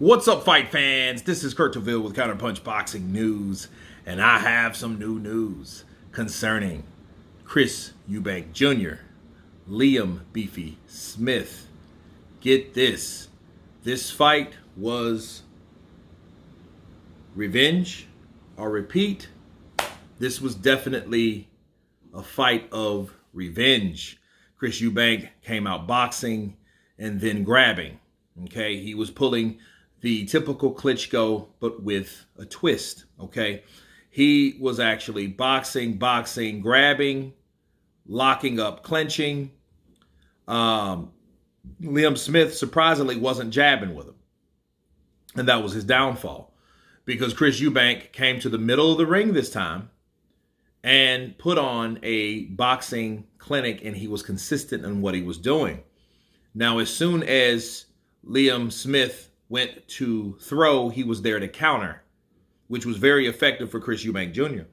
What's up, fight fans? This is Kurt DeVille with Counterpunch Boxing News, and I have some new news concerning Chris Eubank Jr., Liam Beefy Smith. Get this. This fight was revenge or repeat. This was definitely a fight of revenge. Chris Eubank came out boxing and then grabbing. Okay, he was pulling the typical Klitschko, but with a twist. Okay, he was actually boxing, grabbing, locking up, clenching. Liam Smith surprisingly wasn't jabbing with him, and that was his downfall, because Chris Eubank came to the middle of the ring this time and put on a boxing clinic, and he was consistent in what he was doing. Now, as soon as Liam Smith went to throw, he was there to counter, which was very effective for Chris Eubank Jr.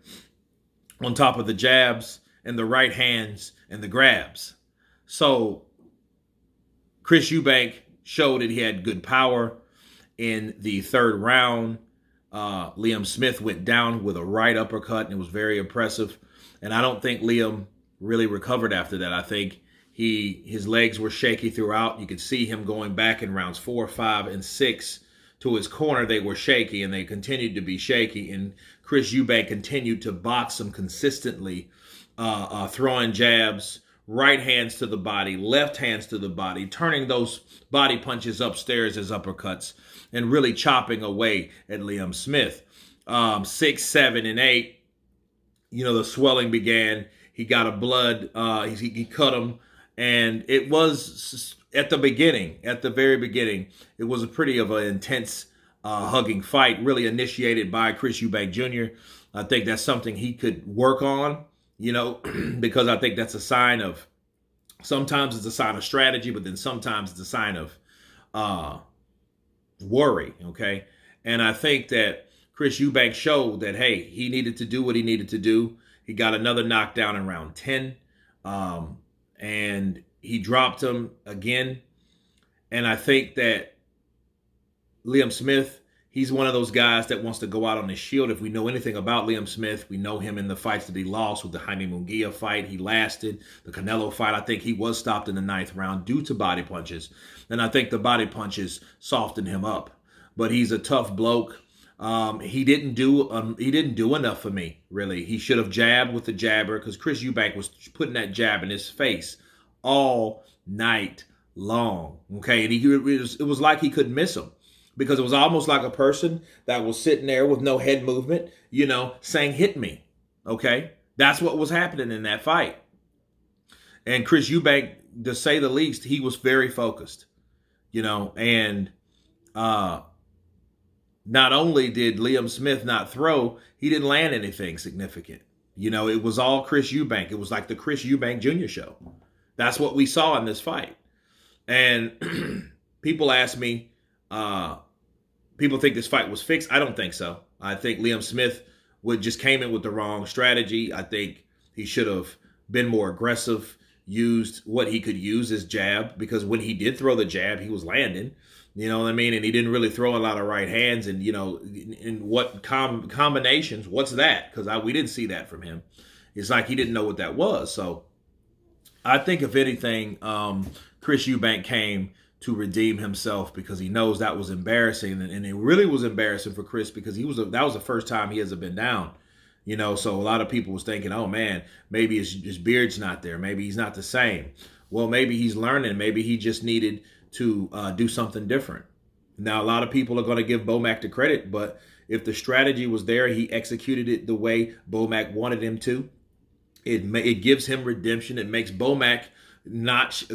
on top of the jabs and the right hands and the grabs. So Chris Eubank showed that he had good power in the third round. Liam Smith went down with a right uppercut, and it was very impressive. And I don't think Liam really recovered after that. I think his legs were shaky throughout. You could see him going back in rounds 4, 5, and 6 to his corner. They were shaky, and they continued to be shaky. And Chris Eubank continued to box him consistently, throwing jabs, right hands to the body, left hands to the body, turning those body punches upstairs as uppercuts, and really chopping away at Liam Smith. 6, 7, and 8, the swelling began. He got a blood. He cut him. And it was at the very beginning, it was a pretty of an intense hugging fight, really initiated by Chris Eubank Jr. I think that's something he could work on, because I think that's a sign of, sometimes it's a sign of strategy, but then sometimes it's a sign of worry, okay? And I think that Chris Eubank showed that, hey, he needed to do what he needed to do. He got another knockdown in round 10. And he dropped him again. And I think that Liam Smith, he's one of those guys that wants to go out on his shield. If we know anything about Liam Smith, we know him in the fights that he lost. With the Jaime Munguia fight, he lasted. The Canelo fight, I think he was stopped in the 9th round due to body punches. And I think the body punches softened him up. But he's a tough bloke. He didn't do enough for me, really. He should have jabbed with the jabber, because Chris Eubank was putting that jab in his face all night long. Okay, and it was like he couldn't miss him, because it was almost like a person that was sitting there with no head movement, saying, "Hit me." Okay, that's what was happening in that fight. And Chris Eubank, to say the least, he was very focused, and not only did Liam Smith not throw, he didn't land anything significant. It was all Chris Eubank. It was like the Chris Eubank Jr. show. That's what we saw in this fight. And people ask me, people think this fight was fixed. I don't think so. I think Liam Smith just came in with the wrong strategy. I think he should have been more aggressive, used what he could use, his jab, because when he did throw the jab, he was landing. You know what I mean? And he didn't really throw a lot of right hands. And, in what combinations, what's that? Because we didn't see that from him. It's like he didn't know what that was. So I think, if anything, Chris Eubank came to redeem himself, because he knows that was embarrassing. And it really was embarrassing for Chris, because that was the first time he has been down. So a lot of people was thinking, oh, man, maybe his beard's not there. Maybe he's not the same. Well, maybe he's learning. Maybe he just needed to do something different. Now, a lot of people are going to give Bomac the credit, but if the strategy was there, he executed it the way Bomac wanted him to. It gives him redemption. It makes Bomac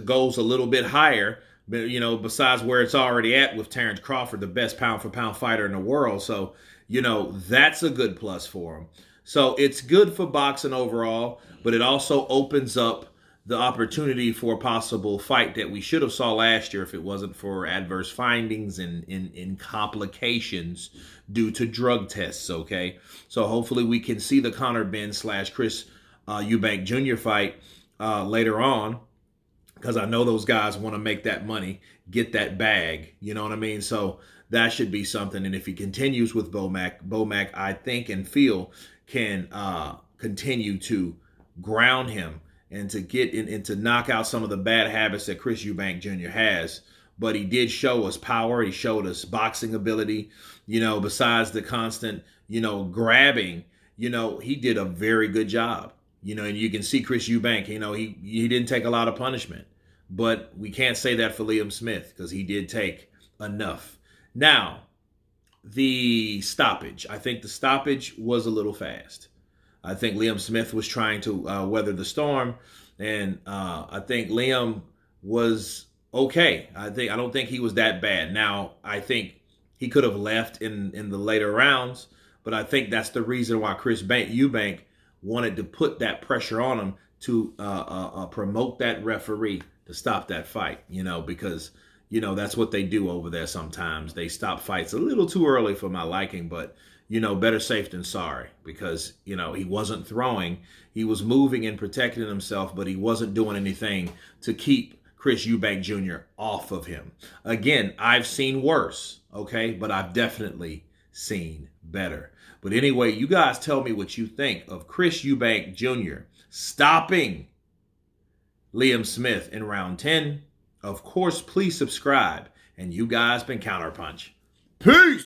goes a little bit higher, but besides where it's already at with Terrence Crawford, the best pound for pound fighter in the world. So, that's a good plus for him. So it's good for boxing overall, but it also opens up the opportunity for a possible fight that we should have saw last year if it wasn't for adverse findings and complications due to drug tests, okay? So hopefully we can see the Conor Benn / Chris Eubank Jr. fight later on. because I know those guys want to make that money, get that bag. You know what I mean? So that should be something. And if he continues with Bomac, I think and feel can continue to ground him and to get in and to knock out some of the bad habits that Chris Eubank Jr. has. But he did show us power. He showed us boxing ability. You know, besides the constant, grabbing, he did a very good job. And you can see Chris Eubank, he didn't take a lot of punishment. But we can't say that for Liam Smith because he did take enough. Now, the stoppage. I think the stoppage was a little fast. I think Liam Smith was trying to weather the storm, and I think Liam was okay. I don't think he was that bad. Now, I think he could have left in the later rounds, but I think that's the reason why Chris Eubank wanted to put that pressure on him to promote that referee to stop that fight, because, that's what they do over there sometimes. They stop fights a little too early for my liking, but, better safe than sorry because, he wasn't throwing. He was moving and protecting himself, but he wasn't doing anything to keep Chris Eubank Jr. off of him. Again, I've seen worse, okay, but I've definitely seen better. But anyway, you guys tell me what you think of Chris Eubank Jr. stopping Liam Smith in round 10. Of course, please subscribe. And you guys been Counterpunch. Peace!